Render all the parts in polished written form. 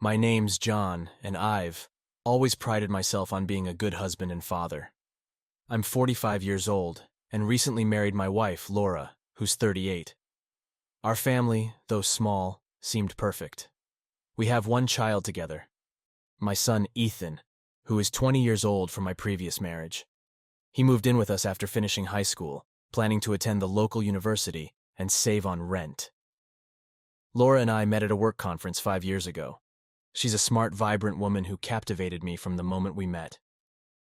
My name's John, and I've always prided myself on being a good husband and father. I'm 45 years old, and recently married my wife, Laura, who's 38. Our family, though small, seemed perfect. We have one child together, my son Ethan, who is 20 years old from my previous marriage. He moved in with us after finishing high school, planning to attend the local university and save on rent. Laura and I met at a work conference 5 years ago. She's a smart, vibrant woman who captivated me from the moment we met.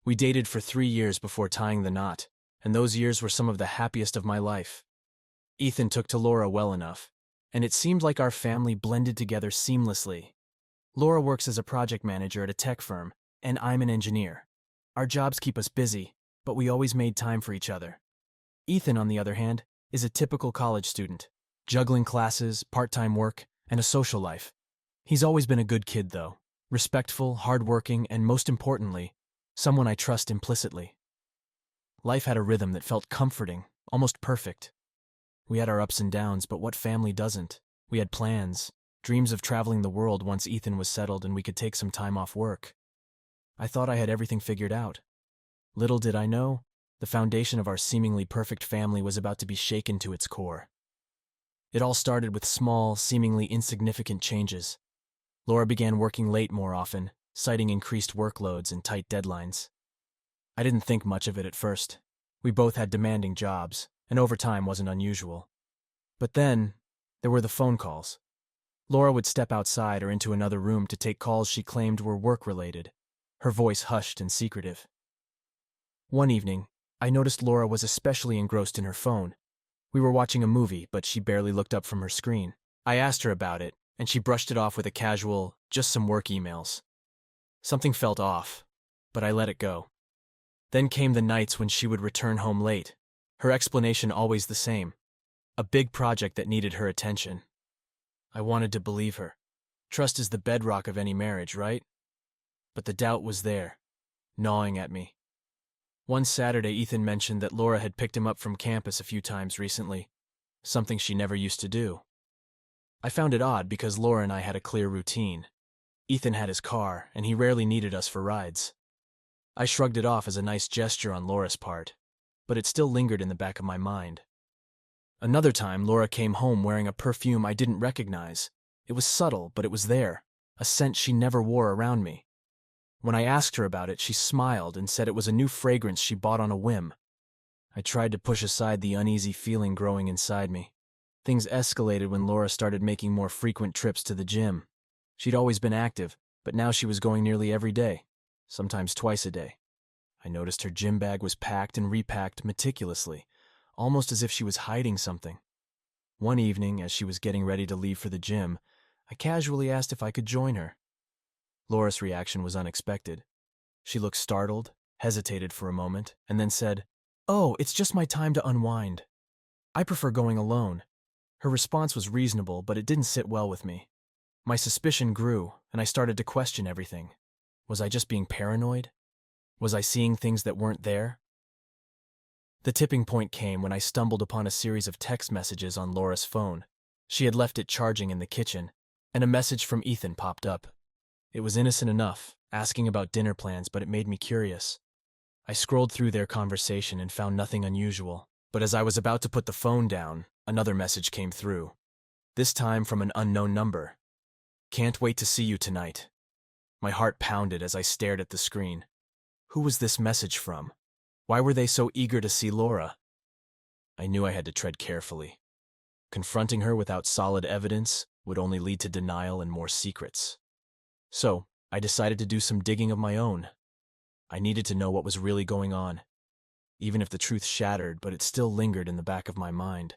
We dated for 3 years before tying the knot, and those years were some of the happiest of my life. Ethan took to Laura well enough, and it seemed like our family blended together seamlessly. Laura works as a project manager at a tech firm, and I'm an engineer. Our jobs keep us busy, but we always made time for each other. Ethan, on the other hand, is a typical college student, juggling classes, part-time work, and a social life. He's always been a good kid, though, respectful, hardworking, and most importantly, someone I trust implicitly. Life had a rhythm that felt comforting, almost perfect. We had our ups and downs, but what family doesn't? We had plans, dreams of traveling the world once Ethan was settled and we could take some time off work. I thought I had everything figured out. Little did I know, the foundation of our seemingly perfect family was about to be shaken to its core. It all started with small, seemingly insignificant changes. Laura began working late more often, citing increased workloads and tight deadlines. I didn't think much of it at first. We both had demanding jobs, and overtime wasn't unusual. But then, there were the phone calls. Laura would step outside or into another room to take calls she claimed were work-related, her voice hushed and secretive. One evening, I noticed Laura was especially engrossed in her phone. We were watching a movie, but she barely looked up from her screen. I asked her about it, and she brushed it off with a casual, just some work emails. Something felt off, but I let it go. Then came the nights when she would return home late, her explanation always the same: a big project that needed her attention. I wanted to believe her. Trust is the bedrock of any marriage, right? But the doubt was there, gnawing at me. One Saturday, Ethan mentioned that Laura had picked him up from campus a few times recently, something she never used to do. I found it odd because Laura and I had a clear routine. Ethan had his car, and he rarely needed us for rides. I shrugged it off as a nice gesture on Laura's part, but it still lingered in the back of my mind. Another time, Laura came home wearing a perfume I didn't recognize. It was subtle, but it was there, a scent she never wore around me. When I asked her about it, she smiled and said it was a new fragrance she bought on a whim. I tried to push aside the uneasy feeling growing inside me. Things escalated when Laura started making more frequent trips to the gym. She'd always been active, but now she was going nearly every day, sometimes twice a day. I noticed her gym bag was packed and repacked meticulously, almost as if she was hiding something. One evening, as she was getting ready to leave for the gym, I casually asked if I could join her. Laura's reaction was unexpected. She looked startled, hesitated for a moment, and then said, "Oh, it's just my time to unwind. I prefer going alone." Her response was reasonable, but it didn't sit well with me. My suspicion grew, and I started to question everything. Was I just being paranoid? Was I seeing things that weren't there? The tipping point came when I stumbled upon a series of text messages on Laura's phone. She had left it charging in the kitchen, and a message from Ethan popped up. It was innocent enough, asking about dinner plans, but it made me curious. I scrolled through their conversation and found nothing unusual, but as I was about to put the phone down, another message came through. This time from an unknown number. "Can't wait to see you tonight." My heart pounded as I stared at the screen. Who was this message from? Why were they so eager to see Laura? I knew I had to tread carefully. Confronting her without solid evidence would only lead to denial and more secrets. So, I decided to do some digging of my own. I needed to know what was really going on, even if the truth shattered, but it still lingered in the back of my mind.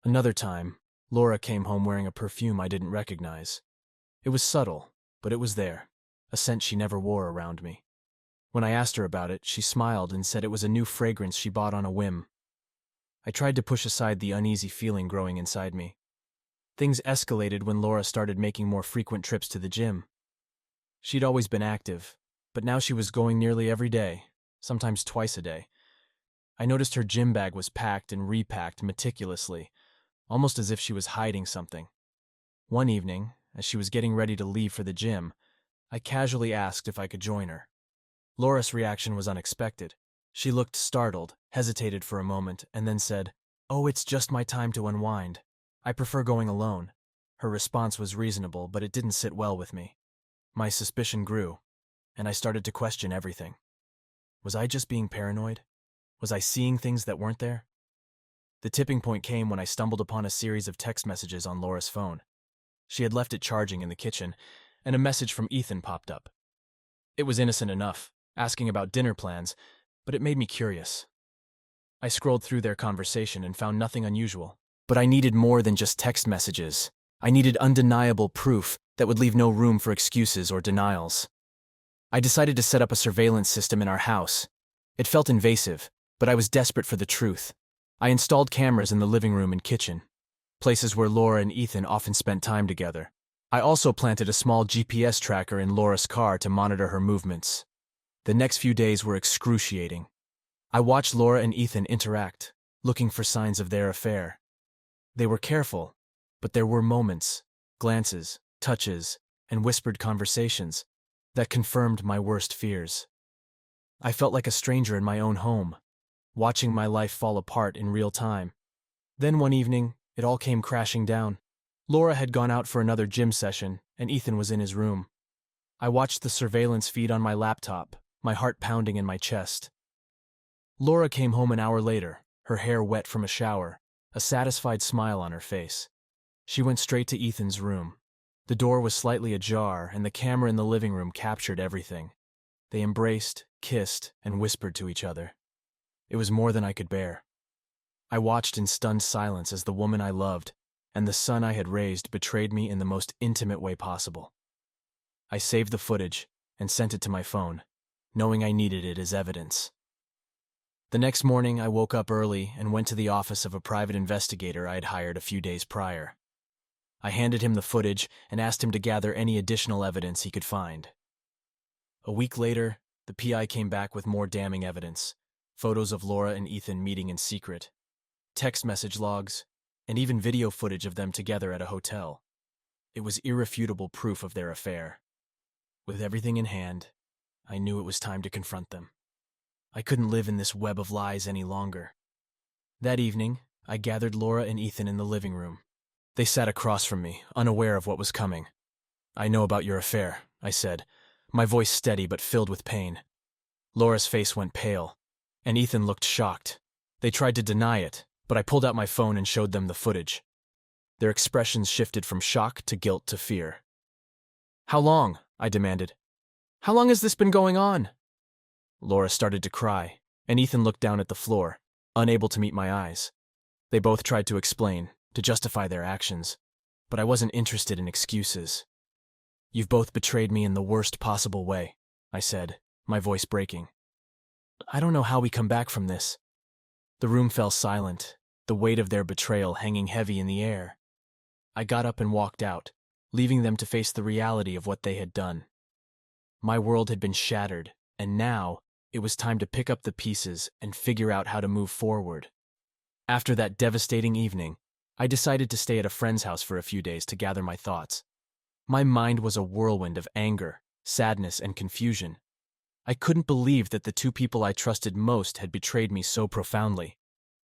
Another time, Laura came home wearing a perfume I didn't recognize. It was subtle, but it was there, a scent she never wore around me. When I asked her about it, she smiled and said it was a new fragrance she bought on a whim. I tried to push aside the uneasy feeling growing inside me. Things escalated when Laura started making more frequent trips to the gym. She'd always been active, but now she was going nearly every day, sometimes twice a day. I noticed her gym bag was packed and repacked meticulously, almost as if she was hiding something. One evening, as she was getting ready to leave for the gym, I casually asked if I could join her. Laura's reaction was unexpected. She looked startled, hesitated for a moment, and then said, "Oh, it's just my time to unwind. I prefer going alone." Her response was reasonable, but it didn't sit well with me. My suspicion grew, and I started to question everything. Was I just being paranoid? Was I seeing things that weren't there? The tipping point came when I stumbled upon a series of text messages on Laura's phone. She had left it charging in the kitchen, and a message from Ethan popped up. It was innocent enough, asking about dinner plans, but it made me curious. I scrolled through their conversation and found nothing unusual. But I needed more than just text messages. I needed undeniable proof that would leave no room for excuses or denials. I decided to set up a surveillance system in our house. It felt invasive, but I was desperate for the truth. I installed cameras in the living room and kitchen, places where Laura and Ethan often spent time together. I also planted a small GPS tracker in Laura's car to monitor her movements. The next few days were excruciating. I watched Laura and Ethan interact, looking for signs of their affair. They were careful, but there were moments, glances, touches, and whispered conversations that confirmed my worst fears. I felt like a stranger in my own home, watching my life fall apart in real time. Then one evening, it all came crashing down. Laura had gone out for another gym session, and Ethan was in his room. I watched the surveillance feed on my laptop, my heart pounding in my chest. Laura came home an hour later, her hair wet from a shower, a satisfied smile on her face. She went straight to Ethan's room. The door was slightly ajar, and the camera in the living room captured everything. They embraced, kissed, and whispered to each other. It was more than I could bear. I watched in stunned silence as the woman I loved and the son I had raised betrayed me in the most intimate way possible. I saved the footage and sent it to my phone, knowing I needed it as evidence. The next morning, I woke up early and went to the office of a private investigator I had hired a few days prior. I handed him the footage and asked him to gather any additional evidence he could find. A week later, the PI came back with more damning evidence: photos of Laura and Ethan meeting in secret, text message logs, and even video footage of them together at a hotel. It was irrefutable proof of their affair. With everything in hand, I knew it was time to confront them. I couldn't live in this web of lies any longer. That evening, I gathered Laura and Ethan in the living room. They sat across from me, unaware of what was coming. "I know about your affair," I said, my voice steady but filled with pain. Laura's face went pale, and Ethan looked shocked. They tried to deny it, but I pulled out my phone and showed them the footage. Their expressions shifted from shock to guilt to fear. "How long?" I demanded. "How long has this been going on?" Laura started to cry, and Ethan looked down at the floor, unable to meet my eyes. They both tried to explain, to justify their actions, but I wasn't interested in excuses. "You've both betrayed me in the worst possible way," I said, my voice breaking. "I don't know how we come back from this." The room fell silent, the weight of their betrayal hanging heavy in the air. I got up and walked out, leaving them to face the reality of what they had done. My world had been shattered, and now it was time to pick up the pieces and figure out how to move forward. After that devastating evening, I decided to stay at a friend's house for a few days to gather my thoughts. My mind was a whirlwind of anger, sadness, and confusion. I couldn't believe that the two people I trusted most had betrayed me so profoundly.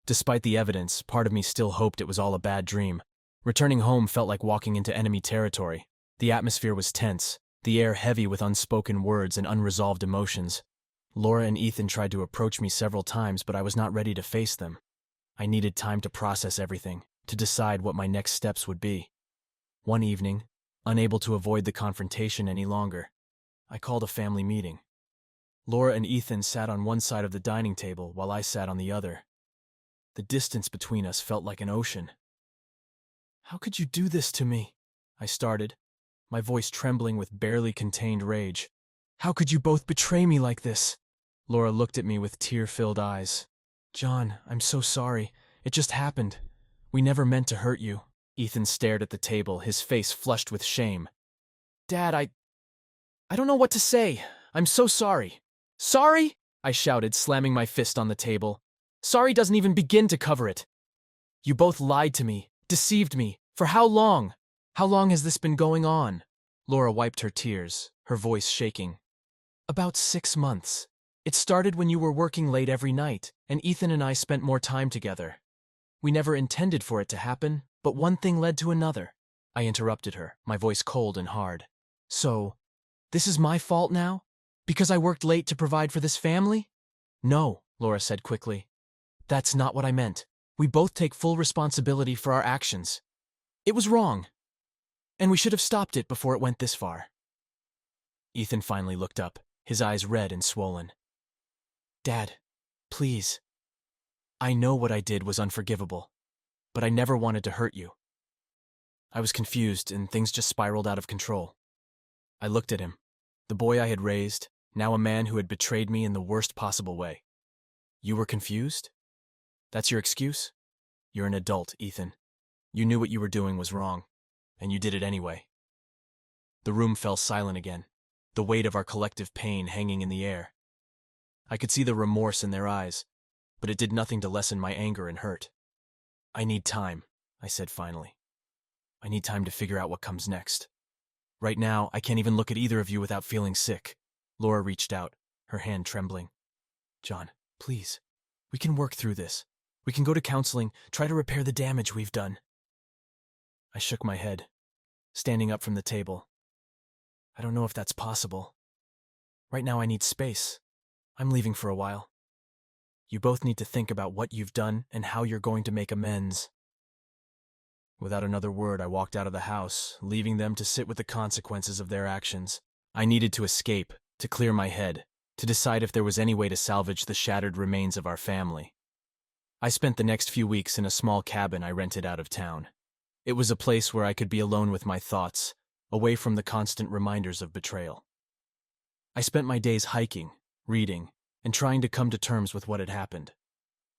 Despite the evidence, part of me still hoped it was all a bad dream. Returning home felt like walking into enemy territory. The atmosphere was tense, the air heavy with unspoken words and unresolved emotions. Laura and Ethan tried to approach me several times, but I was not ready to face them. I needed time to process everything, to decide what my next steps would be. One evening, unable to avoid the confrontation any longer, I called a family meeting. Laura and Ethan sat on one side of the dining table while I sat on the other. The distance between us felt like an ocean. "How could you do this to me?" I started, my voice trembling with barely contained rage. "How could you both betray me like this?" Laura looked at me with tear-filled eyes. "John, I'm so sorry. It just happened. We never meant to hurt you." Ethan stared at the table, his face flushed with shame. "Dad, I don't know what to say. I'm so sorry." "Sorry?" I shouted, slamming my fist on the table. "Sorry doesn't even begin to cover it. You both lied to me, deceived me. For how long? How long has this been going on? Laura wiped her tears, her voice shaking. About 6 months. It started when you were working late every night, and Ethan and I spent more time together. We never intended for it to happen, but one thing led to another. I interrupted her, my voice cold and hard. So, this is my fault now? Because I worked late to provide for this family? No, Laura said quickly. That's not what I meant. We both take full responsibility for our actions. It was wrong, and we should have stopped it before it went this far. Ethan finally looked up, his eyes red and swollen. Dad, please. I know what I did was unforgivable, but I never wanted to hurt you. I was confused, and things just spiraled out of control. I looked at him, the boy I had raised, now a man who had betrayed me in the worst possible way. You were confused? That's your excuse? You're an adult, Ethan. You knew what you were doing was wrong, and you did it anyway. The room fell silent again, the weight of our collective pain hanging in the air. I could see the remorse in their eyes, but it did nothing to lessen my anger and hurt. I need time, I said finally. I need time to figure out what comes next. Right now, I can't even look at either of you without feeling sick. Laura reached out, her hand trembling. John, please. We can work through this. We can go to counseling, try to repair the damage we've done. I shook my head, standing up from the table. I don't know if that's possible. Right now I need space. I'm leaving for a while. You both need to think about what you've done and how you're going to make amends. Without another word, I walked out of the house, leaving them to sit with the consequences of their actions. I needed to escape, to clear my head, to decide if there was any way to salvage the shattered remains of our family. I spent the next few weeks in a small cabin I rented out of town. It was a place where I could be alone with my thoughts, away from the constant reminders of betrayal. I spent my days hiking, reading, and trying to come to terms with what had happened.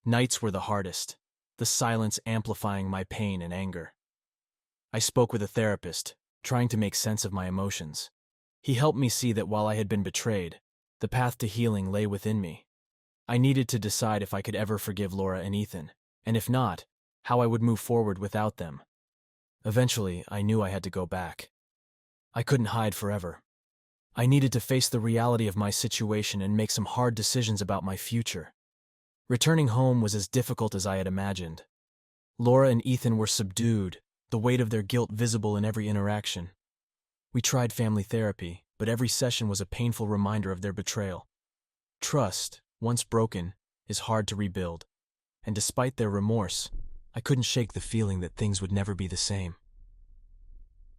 Nights were the hardest, the silence amplifying my pain and anger. I spoke with a therapist, trying to make sense of my emotions. He helped me see that while I had been betrayed, the path to healing lay within me. I needed to decide if I could ever forgive Laura and Ethan, and if not, how I would move forward without them. Eventually, I knew I had to go back. I couldn't hide forever. I needed to face the reality of my situation and make some hard decisions about my future. Returning home was as difficult as I had imagined. Laura and Ethan were subdued, the weight of their guilt visible in every interaction. We tried family therapy, but every session was a painful reminder of their betrayal. Trust, once broken, is hard to rebuild, and despite their remorse, I couldn't shake the feeling that things would never be the same.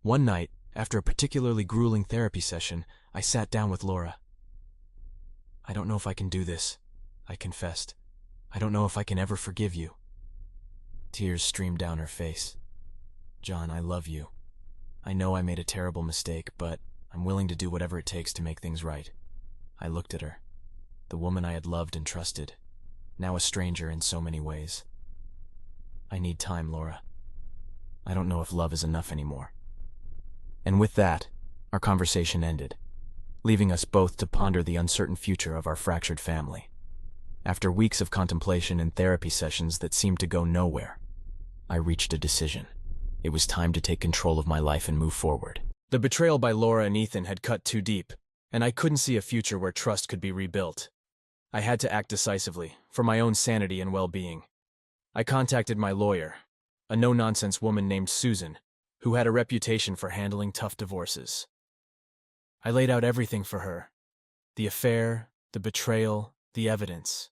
One night, after a particularly grueling therapy session, I sat down with Laura. I don't know if I can do this, I confessed. I don't know if I can ever forgive you. Tears streamed down her face. John, I love you. I know I made a terrible mistake, but I'm willing to do whatever it takes to make things right. I looked at her, the woman I had loved and trusted, now a stranger in so many ways. I need time, Laura. I don't know if love is enough anymore. And with that, our conversation ended, leaving us both to ponder the uncertain future of our fractured family. After weeks of contemplation and therapy sessions that seemed to go nowhere, I reached a decision. It was time to take control of my life and move forward. The betrayal by Laura and Ethan had cut too deep, and I couldn't see a future where trust could be rebuilt. I had to act decisively, for my own sanity and well-being. I contacted my lawyer, a no-nonsense woman named Susan, who had a reputation for handling tough divorces. I laid out everything for her: the affair, the betrayal, the evidence.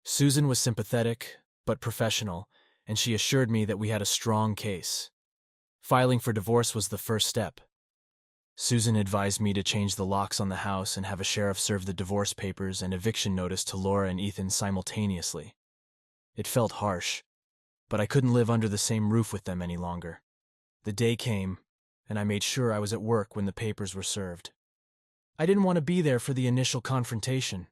Susan was sympathetic, but professional, and she assured me that we had a strong case. Filing for divorce was the first step. Susan advised me to change the locks on the house and have a sheriff serve the divorce papers and eviction notice to Laura and Ethan simultaneously. It felt harsh, but I couldn't live under the same roof with them any longer. The day came, and I made sure I was at work when the papers were served. I didn't want to be there for the initial confrontation.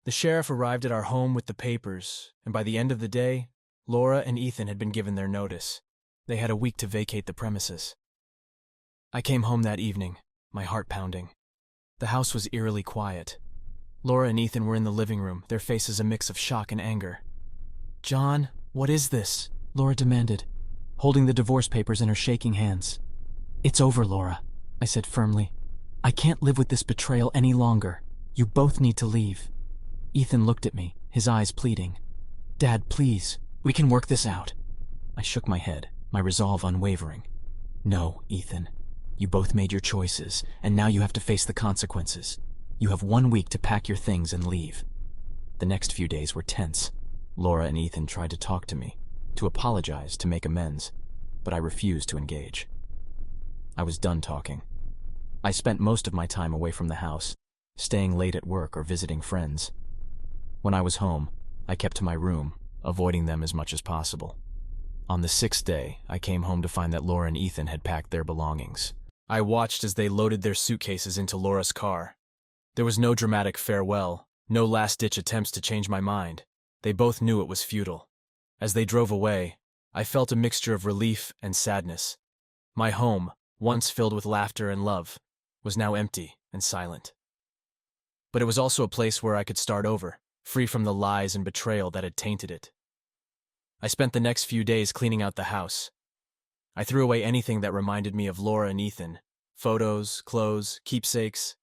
The sheriff arrived at our home with the papers, and by the end of the day, Laura and Ethan had been given their notice. They had a week to vacate the premises. I came home that evening, my heart pounding. The house was eerily quiet. Laura and Ethan were in the living room, their faces a mix of shock and anger. "John, what is this?" Laura demanded. holding the divorce papers in her shaking hands. "It's over, Laura," I said firmly. "I can't live with this betrayal any longer. You both need to leave." Ethan looked at me, his eyes pleading. "Dad, please, we can work this out." I shook my head, my resolve unwavering. "No, Ethan. You both made your choices, and now you have to face the consequences. You have 1 week to pack your things and leave." The next few days were tense. Laura and Ethan tried to talk to me, to apologize, to make amends, but I refused to engage. I was done talking. I spent most of my time away from the house, staying late at work or visiting friends. When I was home, I kept to my room, avoiding them as much as possible. On the 6th day, I came home to find that Laura and Ethan had packed their belongings. I watched as they loaded their suitcases into Laura's car. There was no dramatic farewell, no last-ditch attempts to change my mind. They both knew it was futile. As they drove away, I felt a mixture of relief and sadness. My home, once filled with laughter and love, was now empty and silent. But it was also a place where I could start over, free from the lies and betrayal that had tainted it. I spent the next few days cleaning out the house. I threw away anything that reminded me of Laura and Ethan, photos, clothes, keepsakes.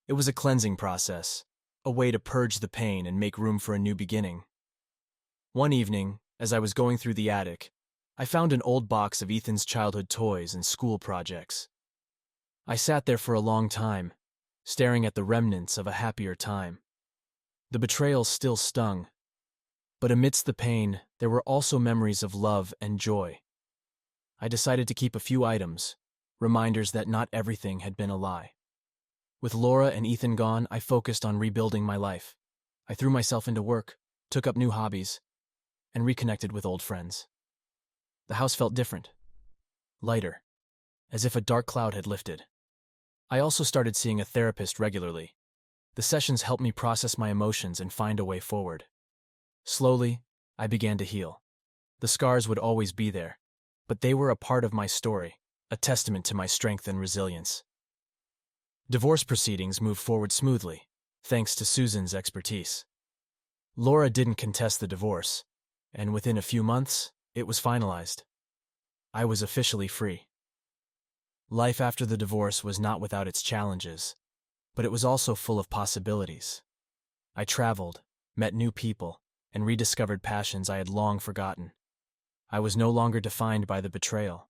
It was a cleansing process, a way to purge the pain and make room for a new beginning. One evening, as I was going through the attic, I found an old box of Ethan's childhood toys and school projects. I sat there for a long time, staring at the remnants of a happier time. The betrayal still stung, but amidst the pain, there were also memories of love and joy. I decided to keep a few items, reminders that not everything had been a lie. With Laura and Ethan gone, I focused on rebuilding my life. I threw myself into work, took up new hobbies, and reconnected with old friends. The house felt different, lighter, as if a dark cloud had lifted. I also started seeing a therapist regularly. The sessions helped me process my emotions and find a way forward. Slowly, I began to heal. The scars would always be there, but they were a part of my story, a testament to my strength and resilience. Divorce proceedings moved forward smoothly, thanks to Susan's expertise. Laura didn't contest the divorce, and within a few months, it was finalized. I was officially free. Life after the divorce was not without its challenges, but it was also full of possibilities. I traveled, met new people, and rediscovered passions I had long forgotten. I was no longer defined by the betrayal.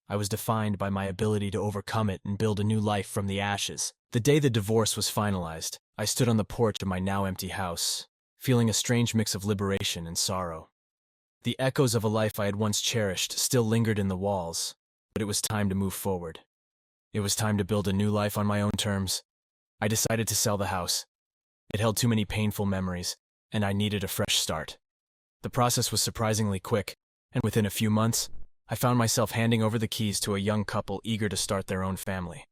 I was defined by my ability to overcome it and build a new life from the ashes. The day the divorce was finalized, I stood on the porch of my now empty house, feeling a strange mix of liberation and sorrow. The echoes of a life I had once cherished still lingered in the walls, but it was time to move forward. It was time to build a new life on my own terms. I decided to sell the house. It held too many painful memories, and I needed a fresh start. The process was surprisingly quick, and within a few months, I found myself handing over the keys to a young couple eager to start their own family.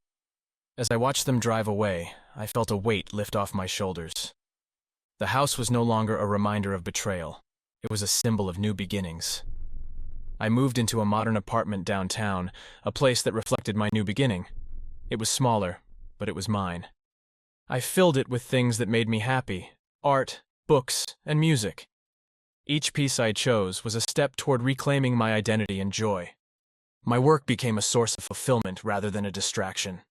As I watched them drive away, I felt a weight lift off my shoulders. The house was no longer a reminder of betrayal. It was a symbol of new beginnings. I moved into a modern apartment downtown, a place that reflected my new beginning. It was smaller, but it was mine. I filled it with things that made me happy: art, books, and music. Each piece I chose was a step toward reclaiming my identity and joy. My work became a source of fulfillment rather than a distraction.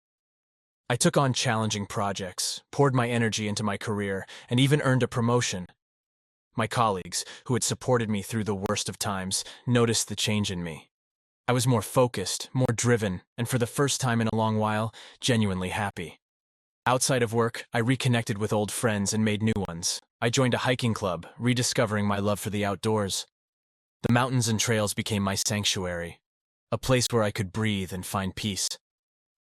I took on challenging projects, poured my energy into my career, and even earned a promotion. My colleagues, who had supported me through the worst of times, noticed the change in me. I was more focused, more driven, and for the first time in a long while, genuinely happy. Outside of work, I reconnected with old friends and made new ones. I joined a hiking club, rediscovering my love for the outdoors. The mountains and trails became my sanctuary, a place where I could breathe and find peace.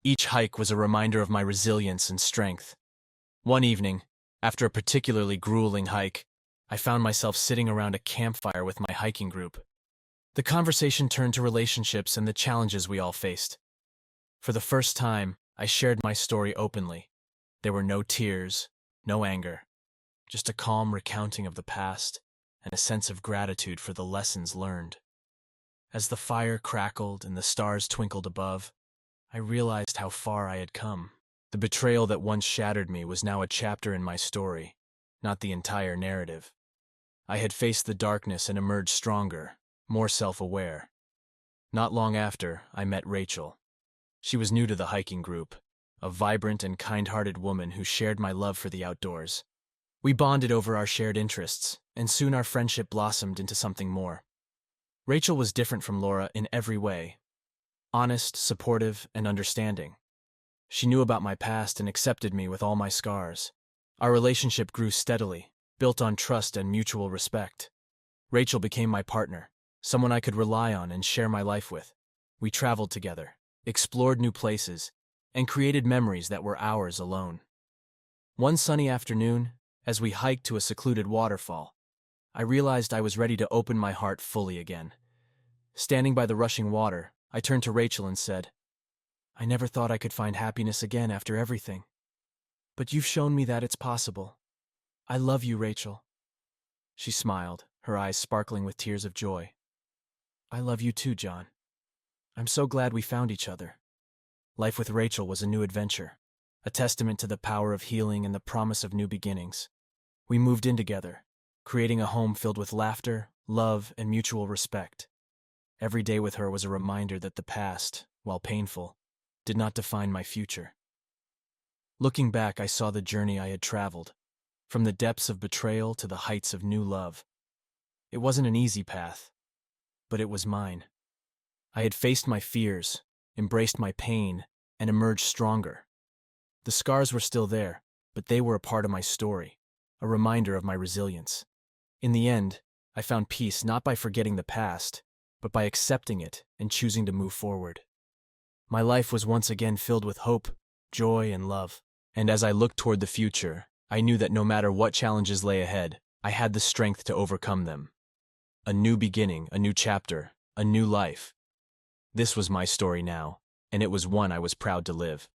Each hike was a reminder of my resilience and strength. One evening, after a particularly grueling hike, I found myself sitting around a campfire with my hiking group. The conversation turned to relationships and the challenges we all faced. For the first time, I shared my story openly. There were no tears, no anger, just a calm recounting of the past and a sense of gratitude for the lessons learned. As the fire crackled and the stars twinkled above, I realized how far I had come. The betrayal that once shattered me was now a chapter in my story, not the entire narrative. I had faced the darkness and emerged stronger, more self-aware. Not long after, I met Rachel. She was new to the hiking group, a vibrant and kind-hearted woman who shared my love for the outdoors. We bonded over our shared interests, and soon our friendship blossomed into something more. Rachel was different from Laura in every way: honest, supportive, and understanding. She knew about my past and accepted me with all my scars. Our relationship grew steadily, built on trust and mutual respect. Rachel became my partner, someone I could rely on and share my life with. We traveled together, explored new places, and created memories that were ours alone. One sunny afternoon, as we hiked to a secluded waterfall, I realized I was ready to open my heart fully again. Standing by the rushing water, I turned to Rachel and said, "I never thought I could find happiness again after everything. But you've shown me that it's possible. I love you, Rachel." She smiled, her eyes sparkling with tears of joy. "I love you too, John. I'm so glad we found each other." Life with Rachel was a new adventure, a testament to the power of healing and the promise of new beginnings. We moved in together, creating a home filled with laughter, love, and mutual respect. Every day with her was a reminder that the past, while painful, did not define my future. Looking back, I saw the journey I had traveled, from the depths of betrayal to the heights of new love. It wasn't an easy path, but it was mine. I had faced my fears, embraced my pain, and emerged stronger. The scars were still there, but they were a part of my story, a reminder of my resilience. In the end, I found peace not by forgetting the past, but by accepting it and choosing to move forward. My life was once again filled with hope, joy, and love. And as I looked toward the future, I knew that no matter what challenges lay ahead, I had the strength to overcome them. A new beginning, a new chapter, a new life. This was my story now, and it was one I was proud to live.